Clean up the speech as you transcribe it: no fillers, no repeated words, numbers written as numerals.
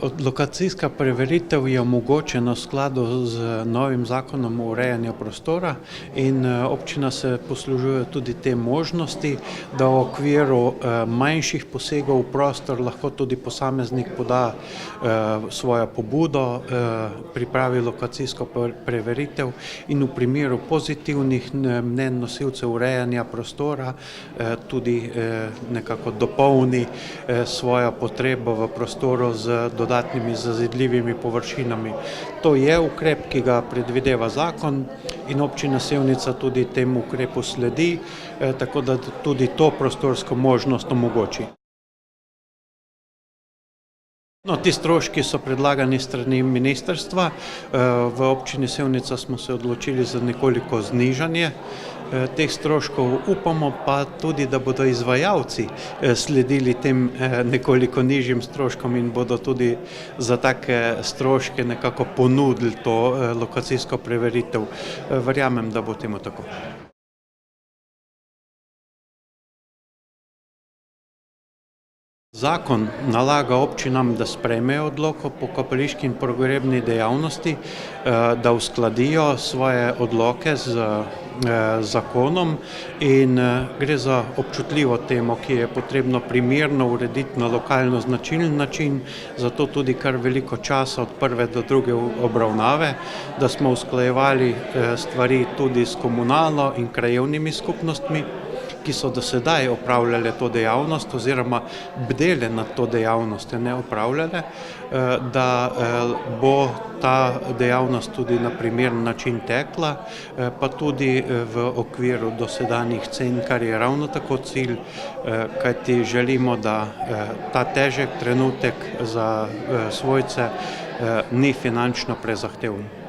Lokacijska preveritev je omogočena v skladu z novim zakonom o urejanju prostora in občina se poslužuje tudi te možnosti, da v okviru manjših posegov v prostor lahko tudi posameznik poda svojo pobudo, pripravi lokacijsko preveritev in v primeru pozitivnih mnenj nosilcev urejanja prostora tudi nekako dopolni svojo potrebo v prostoru z dodatnimi zazidljivimi površinami. To je ukrep, ki ga predvideva zakon in občina Sevnica tudi temu ukrepu sledi, tako da tudi to prostorsko možnost omogoči. Ti stroški so predlagani strani ministrstva. V občini Sevnica smo se odločili za nekoliko znižanje teh stroškov. Upamo pa tudi, da bodo izvajalci sledili tem nekoliko nižjim stroškom in bodo tudi za take stroške nekako ponudili to lokacijsko preveritev. Verjamem, da bo temu tako. Zakon nalaga občinam, da sprejmejo odlok o pokopališki in pogrebni dejavnosti, da uskladijo svoje odloke z zakonom in gre za občutljivo temo, ki je potrebno primerno urediti na lokalno značilen način, zato tudi kar veliko časa od prve do druge obravnave, da smo usklajevali stvari tudi s komunalno in krajevnimi skupnostmi, ki so do sedaj opravljale to dejavnost oziroma bdele nad to dejavnostjo, ne opravljale, da bo ta dejavnost tudi na primeren način tekla, pa tudi v okviru dosedanjih cen, kar je ravno tako cilj, kajti želimo, da ta težek trenutek za svojce ni finančno prezahteven.